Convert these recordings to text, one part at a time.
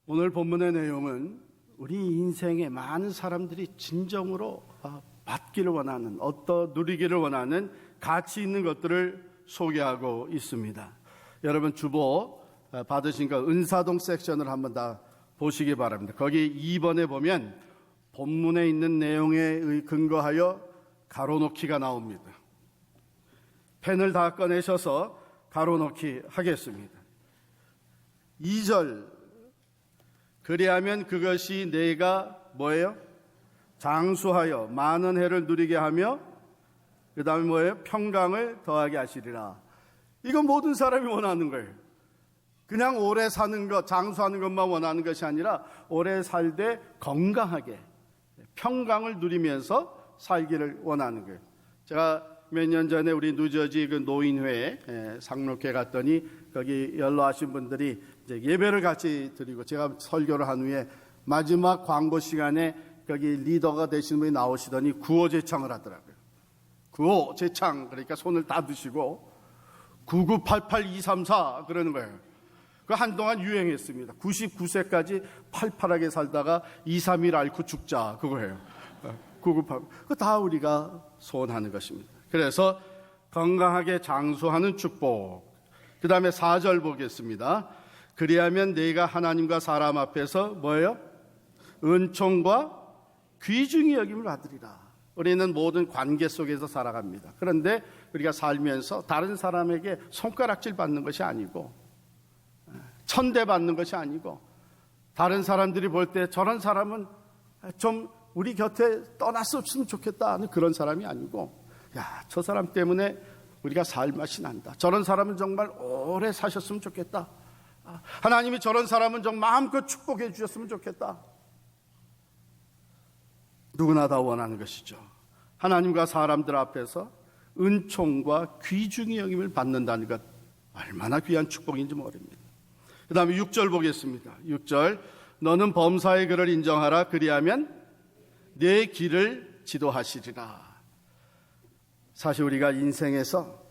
오늘 본문의 내용은 우리 인생의 많은 사람들이 진정으로 받기를 원하는, 누리기를 원하는 가치 있는 것들을 소개하고 있습니다. 여러분 주보 받으신 거 은사동 섹션을 한번 다 보시기 바랍니다. 거기 2번에 보면 본문에 있는 내용에 근거하여 가로놓기가 나옵니다. 펜을 다 꺼내셔서 가로놓기 하겠습니다. 2절, 그리하면 그것이 내가 뭐예요? 장수하여 많은 해를 누리게 하며 그 다음에 뭐예요? 평강을 더하게 하시리라. 이건 모든 사람이 원하는 거예요. 그냥 오래 사는 것, 장수하는 것만 원하는 것이 아니라 오래 살되 건강하게 평강을 누리면서 살기를 원하는 거예요. 제가 몇 년 전에 우리 뉴저지 그 노인회에 상록회 갔더니 거기 연로하신 분들이 이제 예배를 같이 드리고 제가 설교를 한 후에 마지막 광고 시간에 거기 리더가 되시는 분이 나오시더니 구호제창을 하더라고요. 구호제창, 그러니까 손을 다 드시고 9988234 그러는 거예요. 그 한동안 유행했습니다. 99세까지 팔팔하게 살다가 2, 3일 앓고 죽자, 그거예요. 998. 그거 다 우리가 소원하는 것입니다. 그래서 건강하게 장수하는 축복. 그 다음에 4절 보겠습니다. 그리하면 내가 하나님과 사람 앞에서 뭐예요? 은총과 귀중히 여김을 받으리라. 우리는 모든 관계 속에서 살아갑니다. 그런데 우리가 살면서 다른 사람에게 손가락질 받는 것이 아니고, 천대 받는 것이 아니고, 다른 사람들이 볼 때 저런 사람은 좀 우리 곁에 떠났었으면 좋겠다 하는 그런 사람이 아니고, 야, 저 사람 때문에 우리가 살맛이 난다. 저런 사람은 정말 오래 사셨으면 좋겠다. 하나님이 저런 사람은 정말 마음껏 축복해 주셨으면 좋겠다. 누구나 다 원하는 것이죠. 하나님과 사람들 앞에서 은총과 귀중히 여김을 받는다는 것, 얼마나 귀한 축복인지 모릅니다. 그 다음에 6절 보겠습니다. 6절, 너는 범사의 그를 인정하라. 그리하면 내 길을 지도하시리라. 사실 우리가 인생에서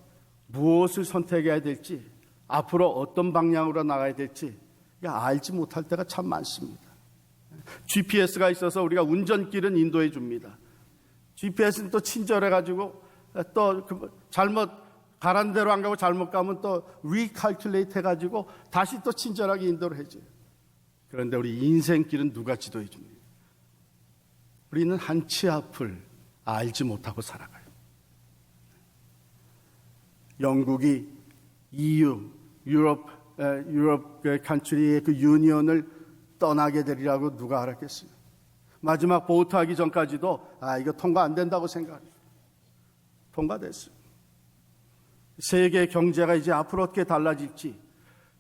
무엇을 선택해야 될지, 앞으로 어떤 방향으로 나가야 될지 알지 못할 때가 참 많습니다. GPS가 있어서 우리가 운전길은 인도해 줍니다. GPS는 또 친절해가지고 또 잘못 가란 대로 안 가고 잘못 가면 또 리칼큘레이트 해가지고 다시 또 친절하게 인도를 해줘요. 그런데 우리 인생길은 누가 지도해 줍니까? 우리는 한 치 앞을 알지 못하고 살아가요. 영국이 EU, 유럽 컨트리의 그 유니언을 떠나게 되리라고 누가 알았겠어요? 마지막 보트하기 전까지도 이거 통과 안 된다고 생각해요. 통과됐어요. 세계 경제가 이제 앞으로 어떻게 달라질지,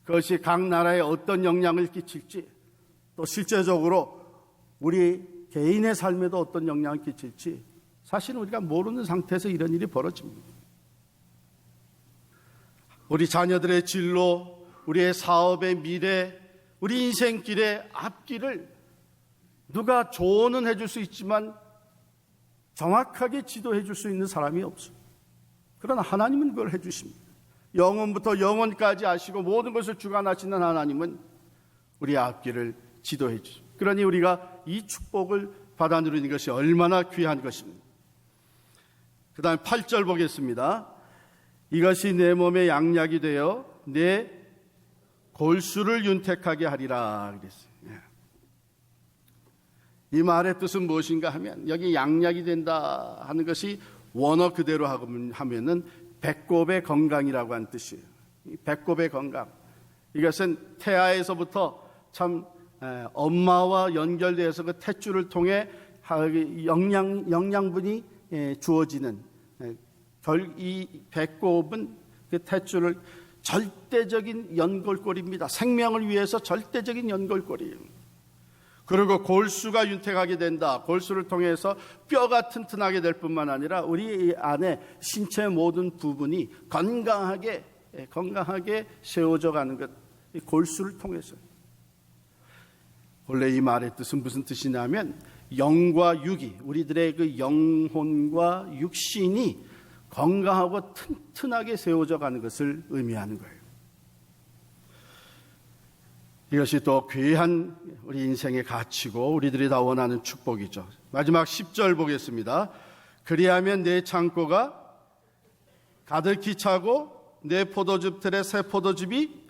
그것이 각 나라에 어떤 영향을 끼칠지, 또 실제적으로 우리 개인의 삶에도 어떤 영향을 끼칠지 사실은 우리가 모르는 상태에서 이런 일이 벌어집니다. 우리 자녀들의 진로, 우리의 사업의 미래, 우리 인생길의 앞길을 누가 조언은 해줄 수 있지만 정확하게 지도해 줄 수 있는 사람이 없어요. 그러나 하나님은 그걸 해주십니다. 영원부터 영원까지 아시고 모든 것을 주관하시는 하나님은 우리의 앞길을 지도해 주십니다. 그러니 우리가 이 축복을 받아 누리는 것이 얼마나 귀한 것입니다. 그 다음에 8절 보겠습니다. 이것이 내 몸의 양약이 되어 내 골수를 윤택하게 하리라 그랬어요. 이 말의 뜻은 무엇인가 하면, 여기 양약이 된다 하는 것이 원어 그대로 하면은 배꼽의 건강이라고 하는 뜻이에요. 배꼽의 건강. 이것은 태아에서부터 참 엄마와 연결되어서 그 탯줄을 통해 영양분이 주어지는, 이 배꼽은 그 탯줄을 절대적인 연골고리입니다. 생명을 위해서 절대적인 연골고리예요. 그리고 골수가 윤택하게 된다. 골수를 통해서 뼈가 튼튼하게 될 뿐만 아니라 우리 안에 신체 모든 부분이 건강하게 세워져 가는 것, 이 골수를 통해서. 원래 이 말의 뜻은 무슨 뜻이냐면, 영과 육이, 우리들의 그 영혼과 육신이 건강하고 튼튼하게 세워져 가는 것을 의미하는 거예요. 이것이 또 귀한 우리 인생의 가치고 우리들이 다 원하는 축복이죠. 마지막 10절 보겠습니다. 그리하면 내 창고가 가득히 차고 내 포도즙 틀에 새 포도즙이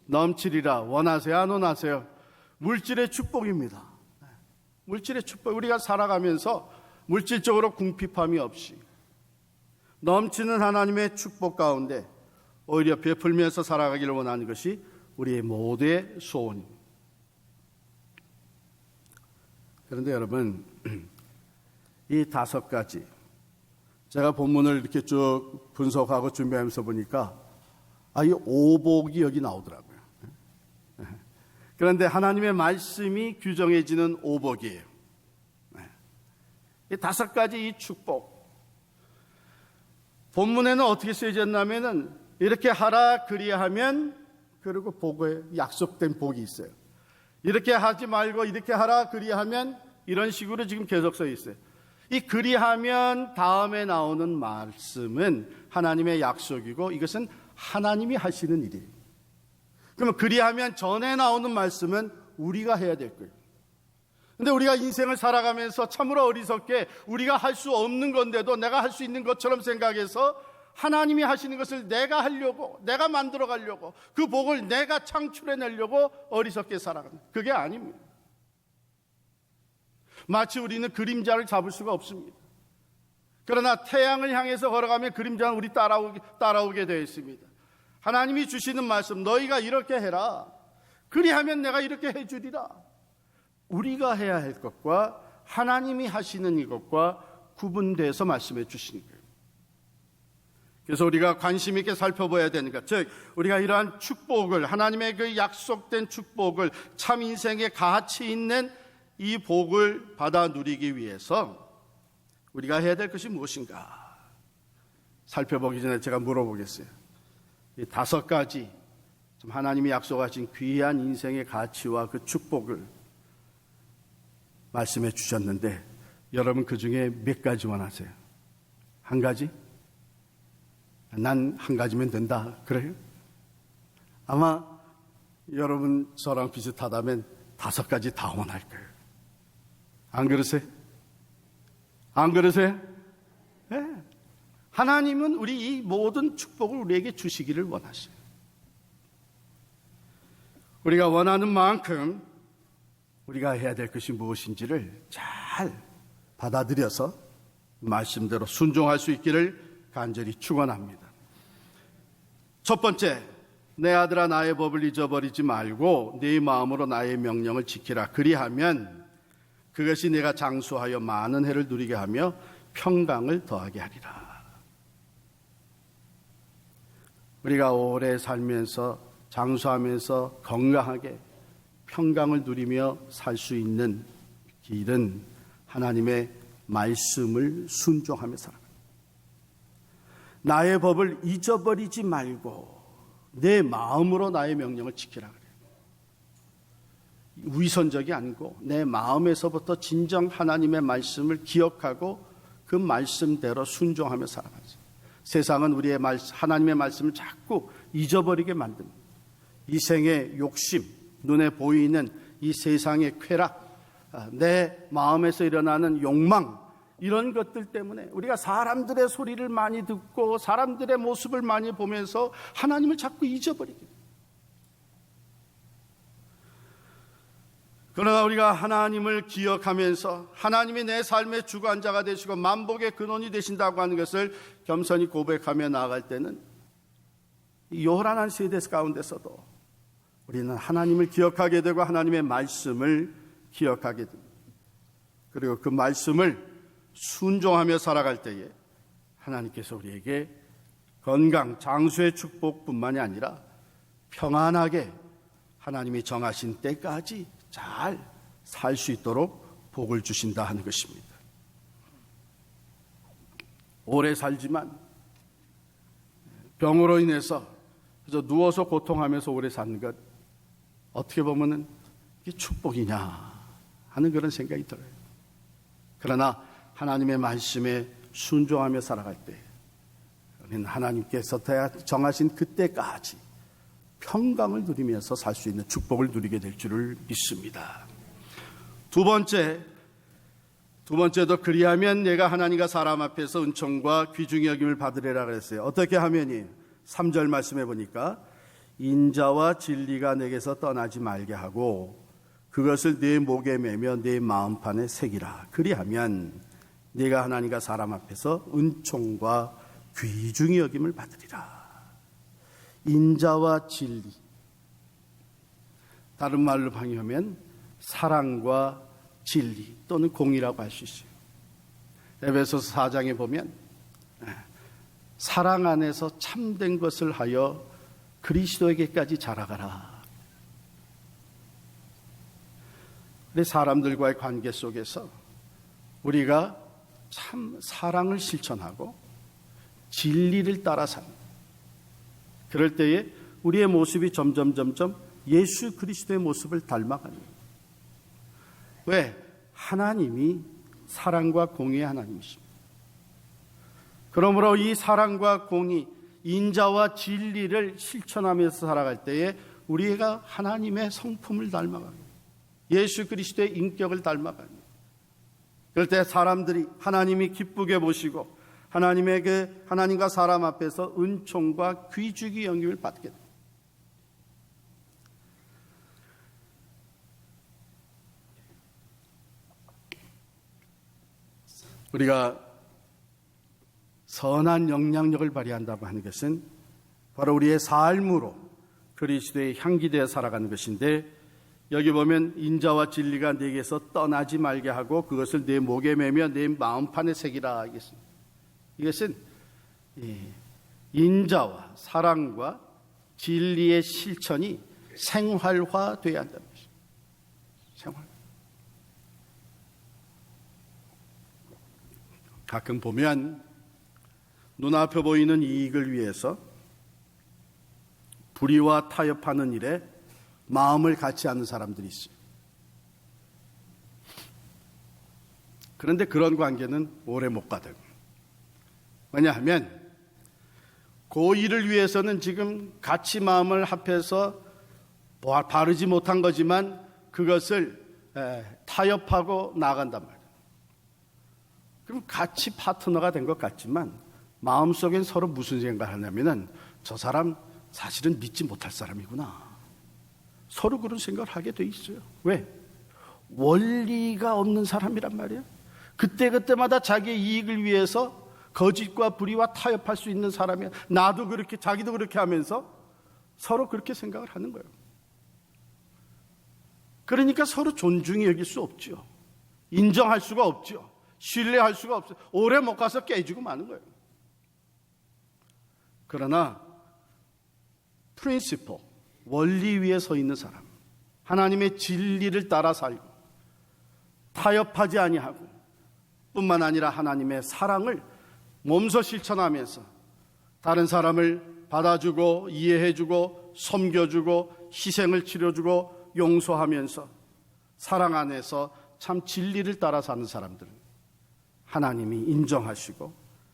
넘치리라. 원하세요? 안 원하세요? 물질의 축복입니다. 물질의 축복. 우리가 살아가면서 물질적으로 궁핍함이 없이 넘치는 하나님의 축복 가운데 오히려 베풀면서 살아가기를 원하는 것이 우리의 모두의 소원입니다. 그런데 여러분, 이 5가지 제가 본문을 이렇게 쭉 분석하고 준비하면서 보니까 이 오복이 여기 나오더라고요. 그런데 하나님의 말씀이 규정해지는 오복이에요. 이 5가지 이 축복, 본문에는 어떻게 쓰여졌냐면은 이렇게 하라 그리하면, 그리고 복에 약속된 복이 있어요. 이렇게 하지 말고 이렇게 하라 그리하면, 이런 식으로 지금 계속 써 있어요. 이 그리하면 다음에 나오는 말씀은 하나님의 약속이고 이것은 하나님이 하시는 일이에요. 그러면 그리하면 전에 나오는 말씀은 우리가 해야 될 거예요. 근데 우리가 인생을 살아가면서 참으로 어리석게 우리가 할 수 없는 건데도 내가 할 수 있는 것처럼 생각해서 하나님이 하시는 것을 내가 하려고, 내가 만들어 가려고, 그 복을 내가 창출해내려고 어리석게 살아가는, 그게 아닙니다. 마치 우리는 그림자를 잡을 수가 없습니다. 그러나 태양을 향해서 걸어가면 그림자는 우리 따라오게 되어 있습니다. 하나님이 주시는 말씀, 너희가 이렇게 해라, 그리하면 내가 이렇게 해주리라. 우리가 해야 할 것과 하나님이 하시는 이것과 구분돼서 말씀해 주시는 거예요. 그래서 우리가 관심 있게 살펴봐야 되니까, 즉 우리가 이러한 축복을, 하나님의 그 약속된 축복을, 참 인생의 가치 있는 이 복을 받아 누리기 위해서 우리가 해야 될 것이 무엇인가 살펴보기 전에 제가 물어보겠어요. 이 5가지 하나님이 약속하신 귀한 인생의 가치와 그 축복을 말씀해 주셨는데, 여러분 그 중에 몇 가지 원하세요? 한 가지? 난 한 가지면 된다, 그래요? 아마 여러분 저랑 비슷하다면 5가지 다 원할 거예요. 안 그러세요? 안 그러세요? 네. 하나님은 우리 이 모든 축복을 우리에게 주시기를 원하셔요. 우리가 원하는 만큼 우리가 해야 될 것이 무엇인지를 잘 받아들여서 말씀대로 순종할 수 있기를 간절히 축원합니다. 첫 번째, 내 아들아 나의 법을 잊어버리지 말고 네 마음으로 나의 명령을 지키라. 그리하면 그것이 내가 장수하여 많은 해를 누리게 하며 평강을 더하게 하리라. 우리가 오래 살면서 장수하면서 건강하게 평강을 누리며 살 수 있는 길은 하나님의 말씀을 순종하며 살아갑니다. 나의 법을 잊어버리지 말고 내 마음으로 나의 명령을 지키라 그래요. 위선적이 아니고 내 마음에서부터 진정 하나님의 말씀을 기억하고 그 말씀대로 순종하며 살아가죠. 세상은 우리의 하나님의 말씀을 자꾸 잊어버리게 만듭니다. 이 생의 욕심, 눈에 보이는 이 세상의 쾌락, 내 마음에서 일어나는 욕망, 이런 것들 때문에 우리가 사람들의 소리를 많이 듣고 사람들의 모습을 많이 보면서 하나님을 자꾸 잊어버리게 됩니다. 그러나 우리가 하나님을 기억하면서 하나님이 내 삶의 주관자가 되시고 만복의 근원이 되신다고 하는 것을 겸손히 고백하며 나아갈 때는 이 요란한 세대 가운데서도 우리는 하나님을 기억하게 되고 하나님의 말씀을 기억하게 됩니다. 그리고 그 말씀을 순종하며 살아갈 때에 하나님께서 우리에게 건강, 장수의 축복뿐만이 아니라 평안하게 하나님이 정하신 때까지 잘 살 수 있도록 복을 주신다 하는 것입니다. 오래 살지만 병으로 인해서 그저 누워서 고통하면서 오래 사는 것, 어떻게 보면은 이게 축복이냐 하는 그런 생각이 들어요. 그러나 하나님의 말씀에 순종하며 살아갈 때 우리는 하나님께서 정하신 그때까지 평강을 누리면서 살 수 있는 축복을 누리게 될 줄을 믿습니다. 두 번째도 그리하면 내가 하나님과 사람 앞에서 은총과 귀중히 여김을 받으리라 그랬어요. 어떻게 하면이? 3절 말씀해 보니까 인자와 진리가 내게서 떠나지 말게 하고 그것을 내 목에 매며 내 마음판에 새기라. 그리하면 내가 하나님과 사람 앞에서 은총과 귀중히 여김을 받으리라. 인자와 진리, 다른 말로 방해하면 사랑과 진리 또는 공의라고 할 수 있어요. 에베소서 4장에 보면 사랑 안에서 참된 것을 하여 그리스도에게까지 자라가라. 우리 사람들과의 관계 속에서 우리가 참 사랑을 실천하고 진리를 따라 사는, 그럴 때에 우리의 모습이 점점 예수 그리스도의 모습을 닮아가는 거예요. 왜? 하나님이 사랑과 공의의 하나님이십니다. 그러므로 이 사랑과 공의, 인자와 진리를 실천하면서 살아갈 때에 우리가 하나님의 성품을 닮아가는, 예수 그리스도의 인격을 닮아가는, 그럴 때 사람들이 하나님이 기쁘게 보시고 하나님과 사람 앞에서 은총과 귀중히 여김을 받게 됩니다. 우리가 선한 영향력을 발휘한다고 하는 것은 바로 우리의 삶으로 그리스도의 향기되어 살아가는 것인데, 여기 보면 인자와 진리가 내게서 떠나지 말게 하고 그것을 내 목에 매며 내 마음판에 새기라 하겠습니다. 이것은 인자와 사랑과 진리의 실천이 생활화되어야 한다는 것입니다. 생활. 가끔 보면 눈앞에 보이는 이익을 위해서 불의와 타협하는 일에 마음을 같이 하는 사람들이 있어요. 그런데 그런 관계는 오래 못 가요. 왜냐하면 그 일을 위해서는 지금 같이 마음을 합해서 바르지 못한 거지만 그것을 타협하고 나간단 말이에요. 그럼 같이 파트너가 된 것 같지만 마음속엔 서로 무슨 생각을 하냐면은 저 사람 사실은 믿지 못할 사람이구나. 서로 그런 생각을 하게 돼 있어요. 왜? 원리가 없는 사람이란 말이에요. 그때마다 자기의 이익을 위해서 거짓과 불의와 타협할 수 있는 사람이야. 나도 그렇게, 자기도 그렇게 하면서 서로 그렇게 생각을 하는 거예요. 그러니까 서로 존중히 여길 수 없죠. 인정할 수가 없죠. 신뢰할 수가 없어요. 오래 못 가서 깨지고 마는 거예요. 그러나 프린시플, 원리 위에 서 있는 사람, 하나님의 진리를 따라 살고 타협하지 아니하고 뿐만 아니라 하나님의 사랑을 몸소 실천하면서 다른 사람을 받아주고 이해해주고 섬겨주고 희생을 치러주고 용서하면서 사랑 안에서 참 진리를 따라 사는 사람들은 하나님이 인정하시고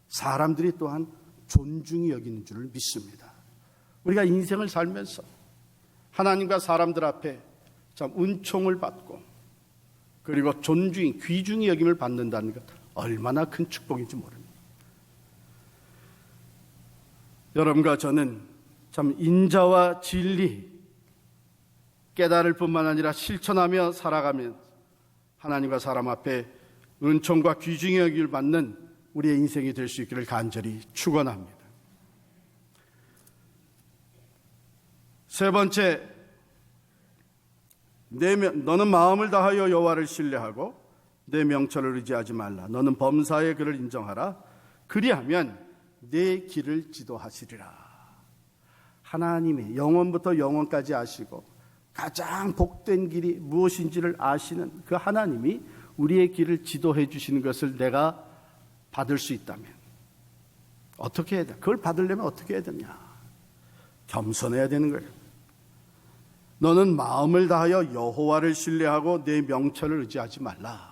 사람들이 또한 존중히 여기는 줄을 믿습니다. 우리가 인생을 살면서 하나님과 사람들 앞에 참 은총을 받고 그리고 존중이, 귀중히 여김을 받는다는 것 얼마나 큰 축복인지 모릅니다. 여러분과 저는 참 인자와 진리 깨달을 뿐만 아니라 실천하며 살아가면 하나님과 사람 앞에 은총과 귀중히 여김을 받는 우리의 인생이 될 수 있기를 간절히 축원합니다. 세 번째, 너는 마음을 다하여 여호와를 신뢰하고 내 명철을 의지하지 말라. 너는 범사의 그를 인정하라. 그리하면 내 길을 지도하시리라. 하나님의 영원부터 영원까지 아시고 가장 복된 길이 무엇인지를 아시는 그 하나님이 우리의 길을 지도해 주시는 것을 내가 받을 수 있다면 어떻게 해야 돼? 그걸 받으려면 어떻게 해야 되냐? 겸손해야 되는 거예요. 너는 마음을 다하여 여호와를 신뢰하고 내 명철을 의지하지 말라.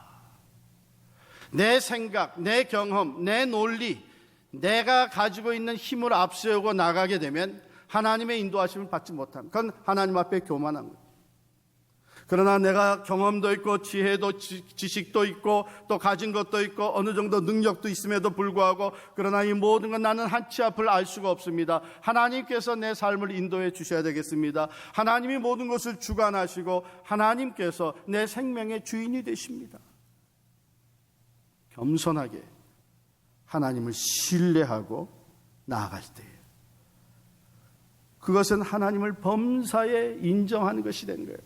내 생각, 내 경험, 내 논리, 내가 가지고 있는 힘을 앞세우고 나가게 되면 하나님의 인도하심을 받지 못하면 그건 하나님 앞에 교만한 거예요. 그러나 내가 경험도 있고 지혜도 지식도 있고 또 가진 것도 있고 어느 정도 능력도 있음에도 불구하고 그러나 이 모든 건 나는 한치 앞을 알 수가 없습니다. 하나님께서 내 삶을 인도해 주셔야 되겠습니다. 하나님이 모든 것을 주관하시고 하나님께서 내 생명의 주인이 되십니다. 겸손하게 하나님을 신뢰하고 나아갈 때에 그것은 하나님을 범사에 인정하는 것이 된 거예요.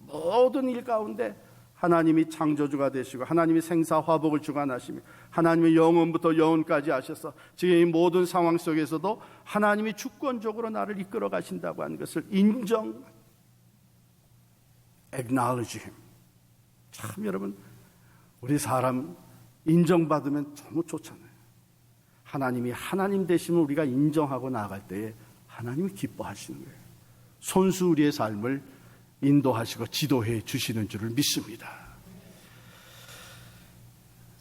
모든 일 가운데 하나님이 창조주가 되시고 하나님이 생사화복을 주관하시며 하나님의 영원부터 영원까지 하셔서 지금 이 모든 상황 속에서도 하나님이 주권적으로 나를 이끌어 가신다고 하는 것을 인정, acknowledge him. 참 여러분, 우리 사람 인정받으면 너무 좋잖아요. 하나님이 하나님 되심을 우리가 인정하고 나아갈 때에 하나님이 기뻐하시는 거예요. 손수 우리의 삶을 인도하시고 지도해 주시는 줄을 믿습니다.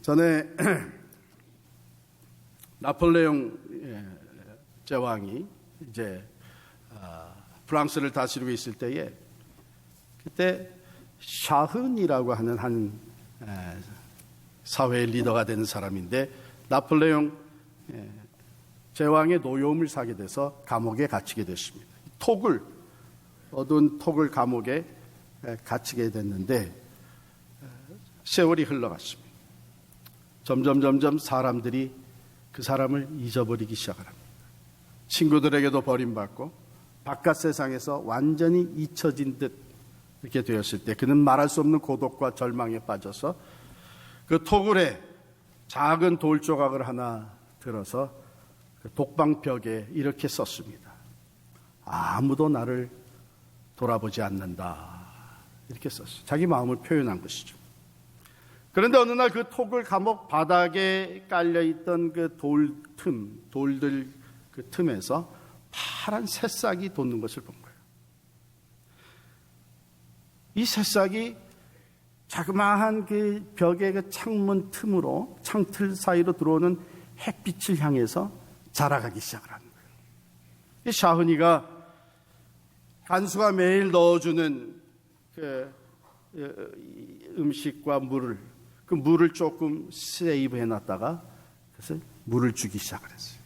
전에 나폴레옹 제왕이 이제 프랑스를 다스리고 있을 때에 그때 샤흔이라고 하는 한 사회의 리더가 되는 사람인데 나폴레옹 제왕의 노여움을 사게 돼서 감옥에 갇히게 됐습니다. 어두운 톡을 감옥에 갇히게 됐는데 세월이 흘러갔습니다. 점점 사람들이 그 사람을 잊어버리기 시작합니다. 친구들에게도 버림받고 바깥 세상에서 완전히 잊혀진 듯 이렇게 되었을 때 그는 말할 수 없는 고독과 절망에 빠져서 그 토굴에 작은 돌 조각을 하나 들어서 그 독방벽에 이렇게 썼습니다. 아무도 나를 돌아보지 않는다. 이렇게 썼어요. 자기 마음을 표현한 것이죠. 그런데 어느 날 그 토굴 감옥 바닥에 깔려있던 그 돌들 그 틈에서 파란 새싹이 돋는 것을 본 거예요. 이 새싹이 자그마한 그 벽의 그 창문 틈으로, 창틀 사이로 들어오는 햇빛을 향해서 자라가기 시작을 하는 거예요. 이 샤흐니가 간수가 매일 넣어주는 그 음식과 그 물을 조금 세이브 해놨다가 그래서 물을 주기 시작을 했어요.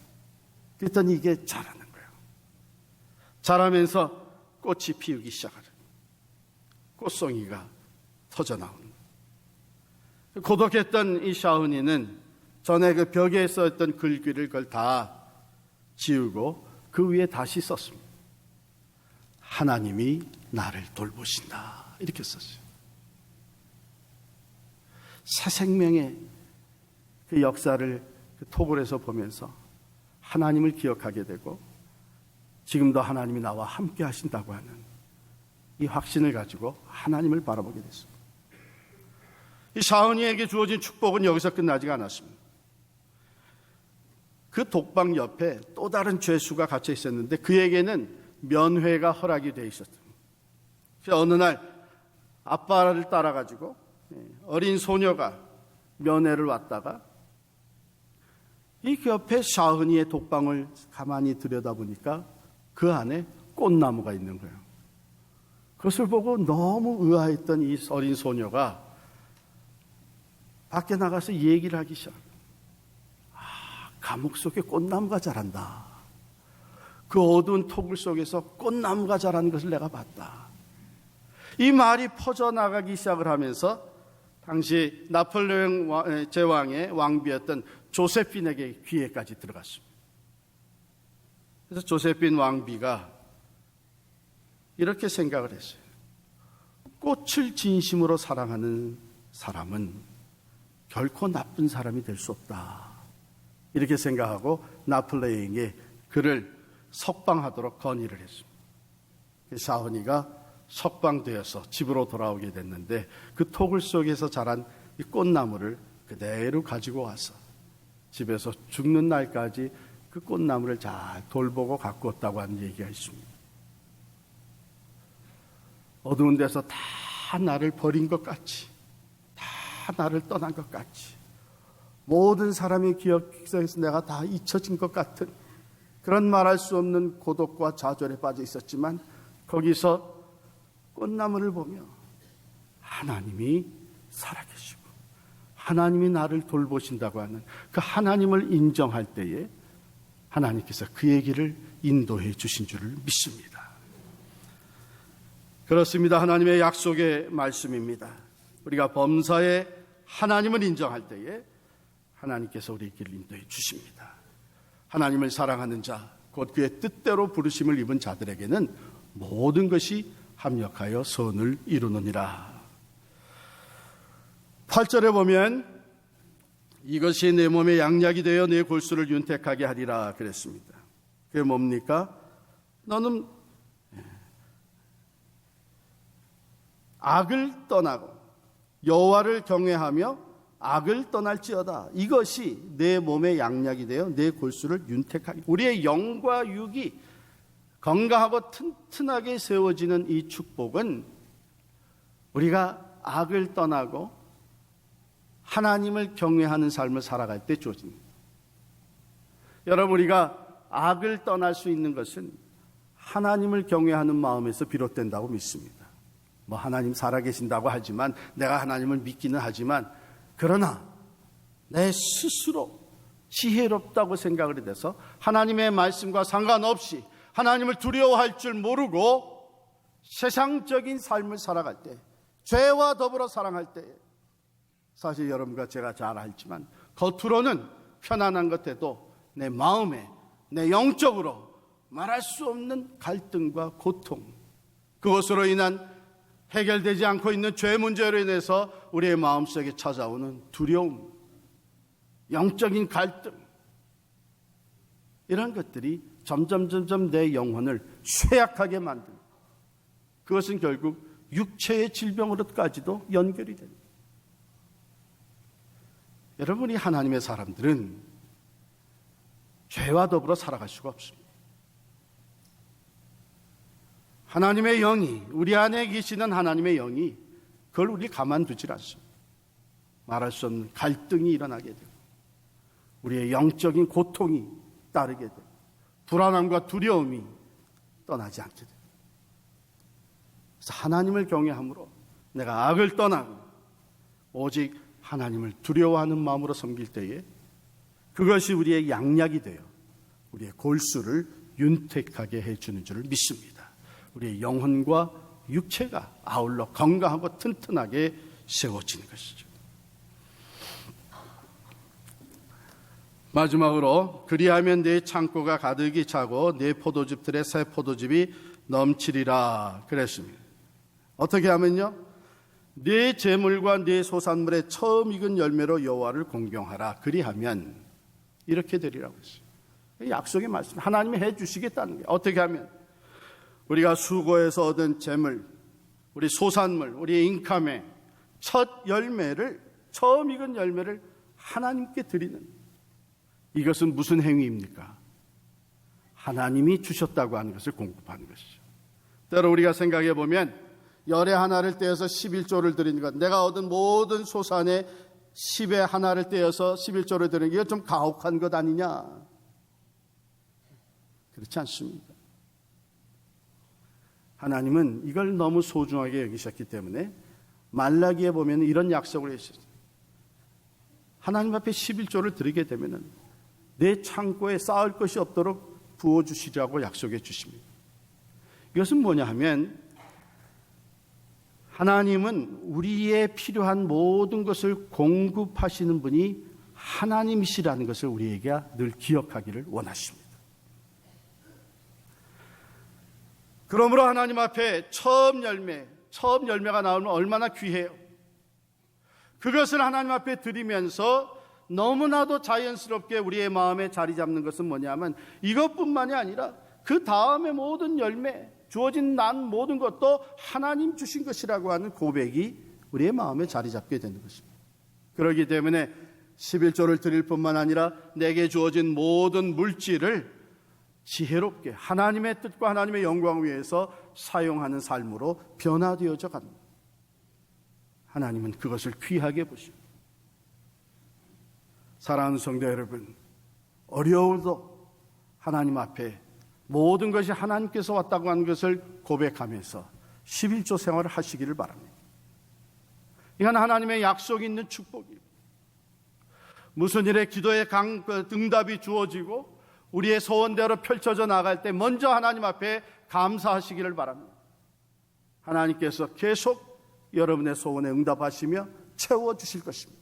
그랬더니 이게 자라는 거예요. 자라면서 꽃이 피우기 시작하는 꽃송이가 터져나오는 거예요. 고독했던 이 샤흐니는 전에 그 벽에 써있던 글귀를 그걸 다 지우고 그 위에 다시 썼습니다. 하나님이 나를 돌보신다. 이렇게 썼어요. 새 생명의 그 역사를 그 토굴에서 보면서 하나님을 기억하게 되고 지금도 하나님이 나와 함께 하신다고 하는 이 확신을 가지고 하나님을 바라보게 됐습니다. 이 샤흐니에게 주어진 축복은 여기서 끝나지가 않았습니다. 그 독방 옆에 또 다른 죄수가 갇혀 있었는데 그에게는 면회가 허락이 되어 있었습니다. 어느 날 아빠를 따라가지고 어린 소녀가 면회를 왔다가 이 옆에 샤흐니의 독방을 가만히 들여다보니까 그 안에 꽃나무가 있는 거예요. 그것을 보고 너무 의아했던 이 어린 소녀가 밖에 나가서 얘기를 하기 시작합니다. 감옥 속에 꽃나무가 자란다. 그 어두운 토굴 속에서 꽃나무가 자라는 것을 내가 봤다. 이 말이 퍼져나가기 시작을 하면서 당시 나폴레옹 제왕의 왕비였던 조세핀에게 귀에까지 들어갔습니다. 그래서 조세핀 왕비가 이렇게 생각을 했어요. 꽃을 진심으로 사랑하는 사람은 결코 나쁜 사람이 될 수 없다. 이렇게 생각하고 나폴레옹에게 그를 석방하도록 건의를 했습니다. 샤흐니가 석방되어서 집으로 돌아오게 됐는데 그 토굴 속에서 자란 이 꽃나무를 그대로 가지고 와서 집에서 죽는 날까지 그 꽃나무를 잘 돌보고 갖고 왔다고 하는 얘기가 있습니다. 어두운 데서 다 나를 버린 것 같이, 다 나를 떠난 것 같이, 모든 사람의 기억 속에서 내가 다 잊혀진 것 같은 그런 말할 수 없는 고독과 좌절에 빠져 있었지만 거기서 꽃나무를 보며 하나님이 살아계시고 하나님이 나를 돌보신다고 하는 그 하나님을 인정할 때에 하나님께서 그의 길을 인도해 주신 줄을 믿습니다. 그렇습니다. 하나님의 약속의 말씀입니다. 우리가 범사에 하나님을 인정할 때에 하나님께서 우리의 길을 인도해 주십니다. 하나님을 사랑하는 자, 곧 그의 뜻대로 부르심을 입은 자들에게는 모든 것이 합력하여 선을 이루느니라. 8절에 보면 이것이 내 몸의 양약이 되어 내 골수를 윤택하게 하리라 그랬습니다. 그게 뭡니까? 너는 악을 떠나고 여호와를 경외하며 악을 떠날지어다. 이것이 내 몸의 양약이 되어 내 골수를 윤택하게. 우리의 영과 육이 건강하고 튼튼하게 세워지는 이 축복은 우리가 악을 떠나고 하나님을 경외하는 삶을 살아갈 때 주어집니다. 여러분, 우리가 악을 떠날 수 있는 것은 하나님을 경외하는 마음에서 비롯된다고 믿습니다. 하나님 살아계신다고 하지만, 내가 하나님을 믿기는 하지만, 그러나 내 스스로 지혜롭다고 생각을 해서 하나님의 말씀과 상관없이 하나님을 두려워할 줄 모르고 세상적인 삶을 살아갈 때, 죄와 더불어 살아갈 때, 사실 여러분과 제가 잘 알지만 겉으로는 편안한 것 해도 내 마음에, 내 영적으로 말할 수 없는 갈등과 고통, 그것으로 인한 해결되지 않고 있는 죄 문제로 인해서 우리의 마음속에 찾아오는 두려움, 영적인 갈등, 이런 것들이 점점 내 영혼을 쇠약하게 만듭니다. 그것은 결국 육체의 질병으로까지도 연결이 됩니다. 여러분이 하나님의 사람들은 죄와 더불어 살아갈 수가 없습니다. 하나님의 영이, 우리 안에 계시는 하나님의 영이 그걸 우리 가만두질 않습니다. 말할 수 없는 갈등이 일어나게 되고 우리의 영적인 고통이 따르게 되고 불안함과 두려움이 떠나지 않게 됩니다. 그래서 하나님을 경외함으로 내가 악을 떠나고 오직 하나님을 두려워하는 마음으로 섬길 때에 그것이 우리의 양약이 되어 우리의 골수를 윤택하게 해주는 줄을 믿습니다. 우리의 영혼과 육체가 아울러 건강하고 튼튼하게 세워지는 것이죠. 마지막으로 그리하면 내 창고가 가득히 차고 내 포도즙들의 새 포도즙이 넘치리라 그랬습니다. 어떻게 하면요? 네 재물과 네 소산물의 처음 익은 열매로 여호와를 공경하라. 그리하면 이렇게 되리라고 했어요. 약속의 말씀, 하나님이 해주시겠다는 거예요. 어떻게 하면? 우리가 수고해서 얻은 재물, 우리 소산물, 우리 인감의 첫 열매를, 처음 익은 열매를 하나님께 드리는, 이것은 무슨 행위입니까? 하나님이 주셨다고 하는 것을 공급하는 것이죠. 때로 우리가 생각해 보면 열의 하나를 떼어서 11조를 드리는 것, 내가 얻은 모든 소산의 10의 하나를 떼어서 11조를 드리는 게 이거 좀 가혹한 것 아니냐? 그렇지 않습니다. 하나님은 이걸 너무 소중하게 여기셨기 때문에 말라기에 보면 이런 약속을 했어요. 하나님 앞에 11조를 드리게 되면 내 창고에 쌓을 것이 없도록 부어주시라고 약속해 주십니다. 이것은 뭐냐 하면 하나님은 우리의 필요한 모든 것을 공급하시는 분이 하나님이시라는 것을 우리에게 늘 기억하기를 원하십니다. 그러므로 하나님 앞에 처음 열매가 나오면 얼마나 귀해요. 그것을 하나님 앞에 드리면서 너무나도 자연스럽게 우리의 마음에 자리 잡는 것은 뭐냐면 이것뿐만이 아니라 그 다음에 모든 열매, 주어진 난 모든 것도 하나님 주신 것이라고 하는 고백이 우리의 마음에 자리 잡게 되는 것입니다. 그렇기 때문에 11조를 드릴 뿐만 아니라 내게 주어진 모든 물질을 지혜롭게 하나님의 뜻과 하나님의 영광을 위해서 사용하는 삶으로 변화되어져 갑니다. 하나님은 그것을 귀하게 보십니다. 사랑하는 성도 여러분, 어려워도 하나님 앞에 모든 것이 하나님께서 왔다고 하는 것을 고백하면서 11조 생활을 하시기를 바랍니다. 이건 하나님의 약속이 있는 축복이에요. 무슨 일에 기도의 응답이 주어지고 우리의 소원대로 펼쳐져 나갈 때 먼저 하나님 앞에 감사하시기를 바랍니다. 하나님께서 계속 여러분의 소원에 응답하시며 채워주실 것입니다.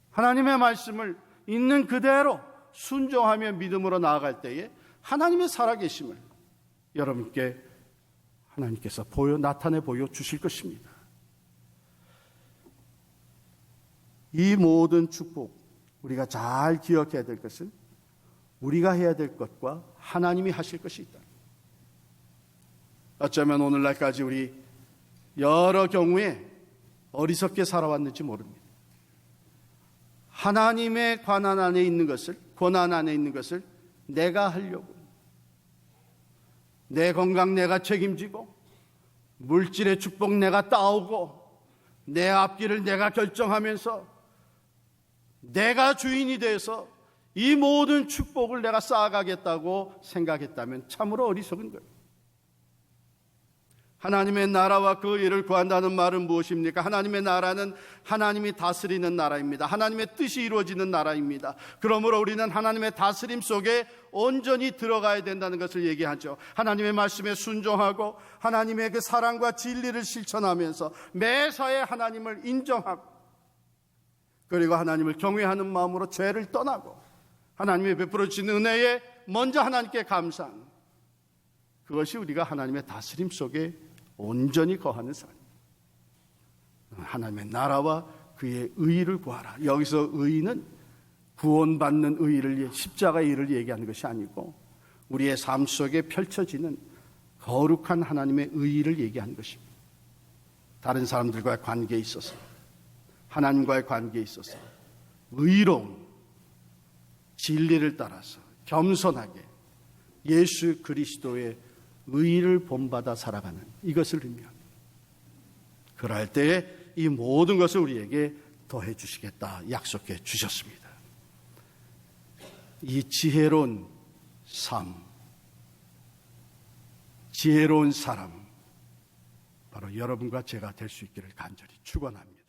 하나님의 말씀을 있는 그대로 순종하며 믿음으로 나아갈 때에 하나님의 살아계심을 여러분께 하나님께서 나타내 보여주실 것입니다. 이 모든 축복, 우리가 잘 기억해야 될 것은 우리가 해야 될 것과 하나님이 하실 것이 있다. 어쩌면 오늘날까지 우리 여러 경우에 어리석게 살아왔는지 모릅니다. 하나님의 권한 안에 있는 것을 내가 하려고, 내 건강 내가 책임지고, 물질의 축복 내가 따오고, 내 앞길을 내가 결정하면서 내가 주인이 돼서 이 모든 축복을 내가 쌓아가겠다고 생각했다면 참으로 어리석은 거예요. 하나님의 나라와 그 일을 구한다는 말은 무엇입니까? 하나님의 나라는 하나님이 다스리는 나라입니다. 하나님의 뜻이 이루어지는 나라입니다. 그러므로 우리는 하나님의 다스림 속에 온전히 들어가야 된다는 것을 얘기하죠. 하나님의 말씀에 순종하고 하나님의 그 사랑과 진리를 실천하면서 매사에 하나님을 인정하고, 그리고 하나님을 경외하는 마음으로 죄를 떠나고 하나님의 베풀어 주신 은혜에 먼저 하나님께 감사하는, 그것이 우리가 하나님의 다스림 속에 온전히 거하는 삶. 하나님의 나라와 그의 의를 구하라. 여기서 의는 구원받는 의를, 십자가의 의를 얘기하는 것이 아니고 우리의 삶 속에 펼쳐지는 거룩한 하나님의 의를 얘기하는 것입니다. 다른 사람들과의 관계에 있어서, 하나님과의 관계에 있어서 의로운 진리를 따라서 겸손하게 예수 그리스도의 의를 본받아 살아가는, 이것을 의미합니다. 그럴 때에 이 모든 것을 우리에게 더해 주시겠다 약속해 주셨습니다. 이 지혜로운 삶, 지혜로운 사람, 바로 여러분과 제가 될 수 있기를 간절히 축원합니다.